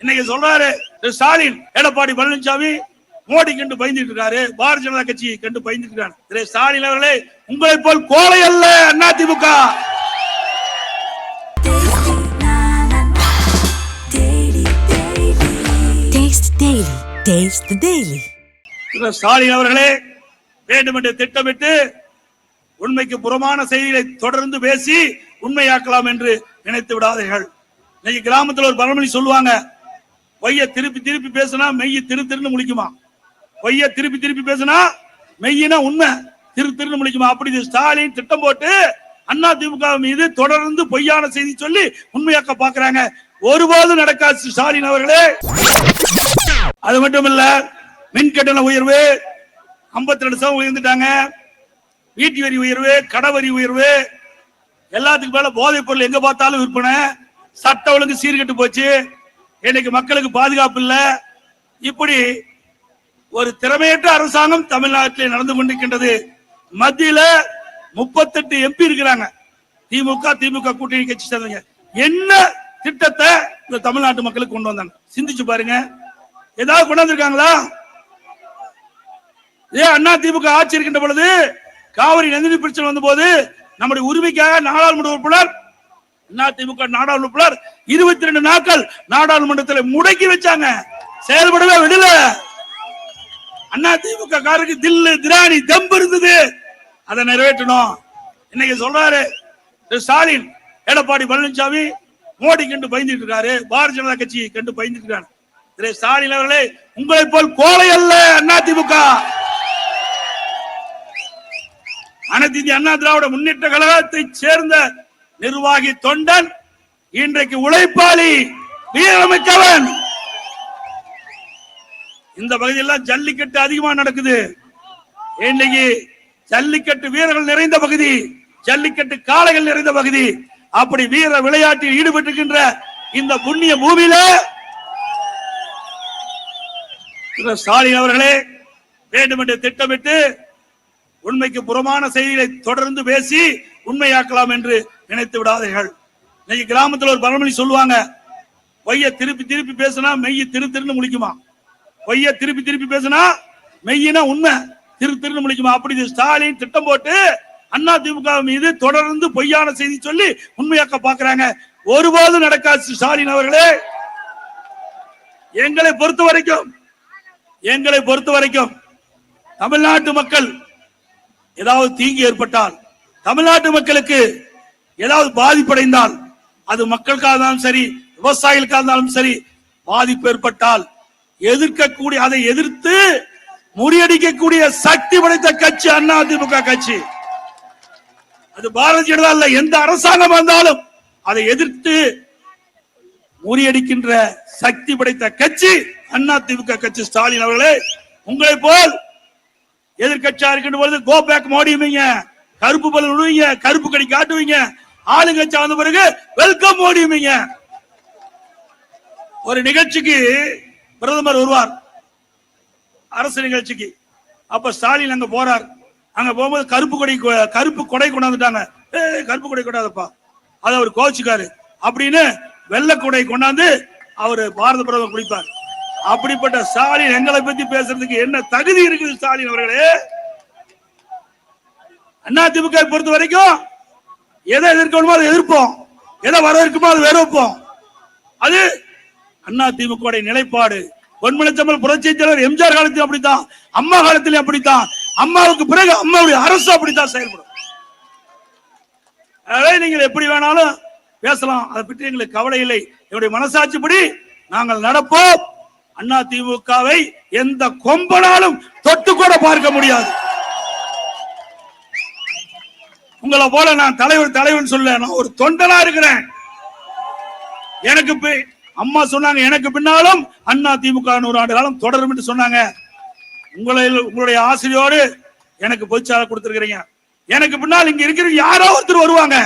இன்னைக்கு சொல்றாரு ஸ்டாலின் எடப்பாடி பழனிசாமி மோடி கண்டு பயந்துட்டு இருக்காரு, பாரதிய ஜனதா கட்சி கண்டு பயந்துட்டு இருக்காரு. திரு ஸ்டாலின் அவர்களே, உங்களை போல் கோழை அல்ல அதிமுக. ஸ்டாலின் அவர்களே, வேண்டுமென்று திட்டமிட்டு உண்மைக்கு புறமான செய்திகளை தொடர்ந்து பேசி உண்மையாக்கலாம் என்று நினைத்து விடாதீர்கள். இன்னைக்கு கிராமத்தில் ஒரு பழமொழி சொல்லுவாங்க, பொய்ய திருப்பி திருப்பி பேசினா மெய்ய திரு திருன்னு முழிக்குமா. பொய்ய திருப்பி திருப்பி பேசினா மெய்யினா உண்மை திரு திருன்னு முழிக்குமா. அப்படி ஸ்டாலின் திட்டம் போட்டு அதிமுக மீது தொடர்ந்து பொய்யான செய்தி சொல்லி உண்மையாக்க பாக்குறாங்க. ஒருபோதும் நடக்காது ஸ்டாலின் அவர்களே. அது மட்டும் இல்ல, மின் கட்டண உயர்வு 52% உயர்ந்துட்டாங்க, வீட்டு வரி உயர்வு, கடவரி உயர்வு, எல்லாத்துக்கும் மேல போதைப் பொருள் எங்க பார்த்தாலும் விற்பனை, சட்ட ஒழுங்கு சீர்கெட்டு போச்சு, இன்னைக்கு மக்களுக்கு பாதுகாப்பு இல்ல. இப்படி ஒரு திறமையற்ற அரசாங்கம் தமிழ்நாட்டில் நடந்து கொண்டிருக்கின்றது. மத்தியில 38 MP இருக்கிறாங்க, திமுக கூட்டணி கட்சி சேர்ந்தவங்க. என்ன திட்டத்தை இந்த தமிழ்நாட்டு மக்களுக்கு கொண்டு வந்தாங்க சிந்திச்சு பாருங்க. ஏதாவது கொண்டாந்துருக்காங்களா? ஏன் அதிமுக ஆட்சி இருக்கின்ற பொழுது காவிரி நதிநீர் பிரச்சனை வந்த போது நம்முடைய உரிமைக்காக நாடாளுமன்ற உறுப்பினர் அதிமுக நாடாளுமன்ற உறுப்பினர் 22 நாட்கள் நாடாளுமன்றத்தில் முடக்கி வச்சாங்க, செயல்படவே விடல. அதிமுக காரருக்கு தில்லு திராணி தெம்பு இருந்தது, அதை நிறைவேற்றணும். இன்னைக்கு சொல்றாரு ஸ்டாலின் எடப்பாடி பழனிசாமி மோடி கண்டு பயந்துட்டு இருக்காரு, பாரதிய ஜனதா கட்சி கண்டு பயந்துட்டு இருக்காரு. திரு ஸ்டாலின் அவர்களே, உங்களை போல் கோழை அல்ல அதிமுக. அனைத்து இந்திய அண்ணா திராவிட முன்னேற்ற கழகத்தை சேர்ந்த நிர்வாகி தொண்டன், இன்றைக்கு உழைப்பாளி, வீரமிக்கவன். இந்த பகுதியெல்லாம் ஜல்லிக்கட்டு அதிகமா நடக்குது. இன்னைக்கு ஜல்லிக்கட்டு வீரர்கள் நிறைந்த பகுதி, ஜல்லிக்கட்டு காளைகள் நிறைந்த பகுதி. அப்படி வீர விளையாட்டில் ஈடுபட்டிருக்கின்ற இந்த புண்ணிய பூமியில ஸ்டாலின் அவர்களே, வேண்டுமென்று திட்டமிட்டு உண்மைக்கு புறமான செய்திகளை தொடர்ந்து பேசி உண்மையாக்கலாம் என்று நினைத்து விடாதீர்கள். இன்னைக்கு கிராமத்தில் ஒரு பழமொழி சொல்லுவாங்க, பொய்ய திருப்பி திருப்பி பேசினா மெய்ய திரு திருன்னு முழிக்குமா. பொய்ய திருப்பி திருப்பி பேசினா மெய்யினா உண்மை திரு திருன்னு முழிக்குமா. அப்படி ஸ்டாலின் திட்டம் போட்டு அதிமுக மீது தொடர்ந்து பொய்யான செய்தி சொல்லி உண்மையாக்க பாக்குறாங்க. ஒருபோதும் நடக்காது ஸ்டாலின் அவர்களே. எங்களை பொறுத்த வரைக்கும் தமிழ்நாட்டு மக்கள் ஏதாவது தீங்கு ஏற்பட்டால், தமிழ்நாட்டு மக்களுக்கு ஏதாவது பாதிப்படைந்தால், அது மக்களுக்காக இருந்தாலும் சரி, விவசாயிகளுக்காக இருந்தாலும் சரி, பாதிப்பு ஏற்பட்டால் எதிர்க்கக்கூடிய, அதை எதிர்த்து முறியடிக்கக்கூடிய சக்தி படைத்த கட்சி அதிமுக கட்சி. அது பாரதிய ஜனதா இல்ல, எந்த அரசாங்கம் வந்தாலும் அதை எதிர்த்து முறியடிக்கின்ற சக்தி படைத்த கட்சி அதிமுக கட்சி. ஸ்டாலின் அவர்களே, உங்களை போல் எதிர்கட்சியா இருக்கின்ற பொழுது கோ பேக் மோடிவீங்க, கருப்பு பலன் விடுவீங்க, கருப்பு கடி காட்டுவீங்க, ஆளுங்கட்சி வந்த பிறகு வெல்கம் மோடிவீங்க. ஒரு நிகழ்ச்சிக்கு பிரதமர் வருவார், அரசு நிகழ்ச்சிக்கு. அப்ப ஸ்டாலின் அங்க போறார். அங்க போகும்போது கருப்பு கொடை கொண்டாந்துட்டாங்க. கருப்பு கொடை கொண்டாதப்பா, அதை அவர் கோச்சுக்காரு அப்படின்னு வெள்ளை கொடை கொண்டாந்து அவர் பாரத பிரதமர் குடிப்பார். அப்படிப்பட்ட ஸ்டாலின் எங்களை பத்தி பேசுறதுக்கு என்ன தகுதி இருக்குது? ஸ்டாலின் அவர்களே, அதிமுக பொறுத்த வரைக்கும் எதை எதிர்க்கணுமோ அதை எதிர்ப்போம், எதை வரவேற்குமோ அதை வரவேற்போம். அது அதிமுக நிலைப்பாடு. பொன்மனச்சம்பல் புரட்சி தலைவர் எம்ஜிஆர் காலத்திலும் அப்படித்தான், அம்மா காலத்திலும் அப்படித்தான், அம்மாவுக்கு பிறகு அம்மாவுடைய அரசு அப்படித்தான் செயல்படும். நீங்கள் எப்படி வேணாலும் பேசலாம், அதை பற்றி எங்களுக்கு கவலை இல்லை. என்னுடைய மனசாட்சிப்படி நாங்கள் நடப்போம். அதிமுகவை எந்த கொம்பனாலும் தொட்டு கூட பார்க்க முடியாது. உங்களை போல நான் தலைவன் சொல்ல, நான் ஒரு தொண்டனா இருக்கிறேன். எனக்கு அம்மா சொன்னாங்க, எனக்கு பின்னாலும் அதிமுக 100 ஆண்டு காலம் தொடரும் என்று சொன்னாங்க. உங்களுடைய ஆசிரியோடு எனக்கு பொதுச்சாளர் கொடுத்திருக்கிறீங்க. எனக்கு பின்னால் இங்க இருக்கிற யாரோ ஒருத்தர் வருவாங்க.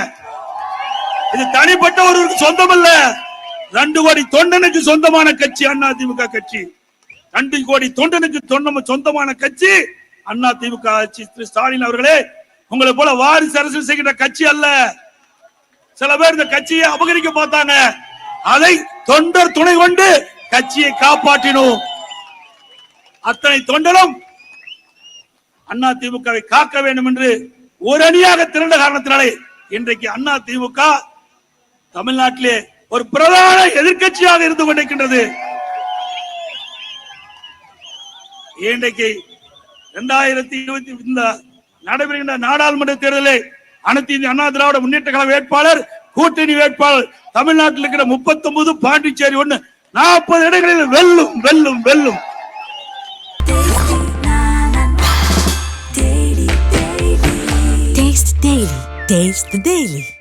இது தனிப்பட்ட ஒருவருக்கு சொந்தம் அல்ல, 2 கோடி தொண்டனுக்கு சொந்தமான கட்சி அதிமுக கட்சி. 2 கோடி தொண்டனுக்கு சொந்தமான கட்சி அதிமுக கட்சி. திரு ஸ்டாலின் அவர்களே, உங்களை போல வாரிசு அரசியல் செய்கின்ற கட்சி அல்ல. சில பேர் இந்த கட்சியை அபகரிக்க பார்த்தாங்க, அதை தொண்டர் துணை கொண்டு கட்சியை காப்பாற்றினோம். அத்தனை தொண்டரும் அண்ணா திமுகவை காக்க வேண்டும் என்று ஒரு அணியாக திரண்ட காரணத்தினாலே இன்றைக்கு அண்ணா திமுக தமிழ்நாட்டிலே ஒரு பிரதான எதிர்க்கட்சியாக இருந்து கொண்டிருக்கின்றது. இன்றைக்கு 2020 இந்த நடைபெறுகின்ற நாடாளுமன்ற தேர்தலில் அனைத்து இந்திய அண்ணா திராவிட முன்னேற்ற கழக வேட்பாளர், கூட்டணி வேட்பாளர் தமிழ்நாட்டில் இருக்கிற 39, பாண்டிச்சேரி 1, 40 இடங்களில் வெல்லும் வெல்லும் வெல்லும். Taste the Daily.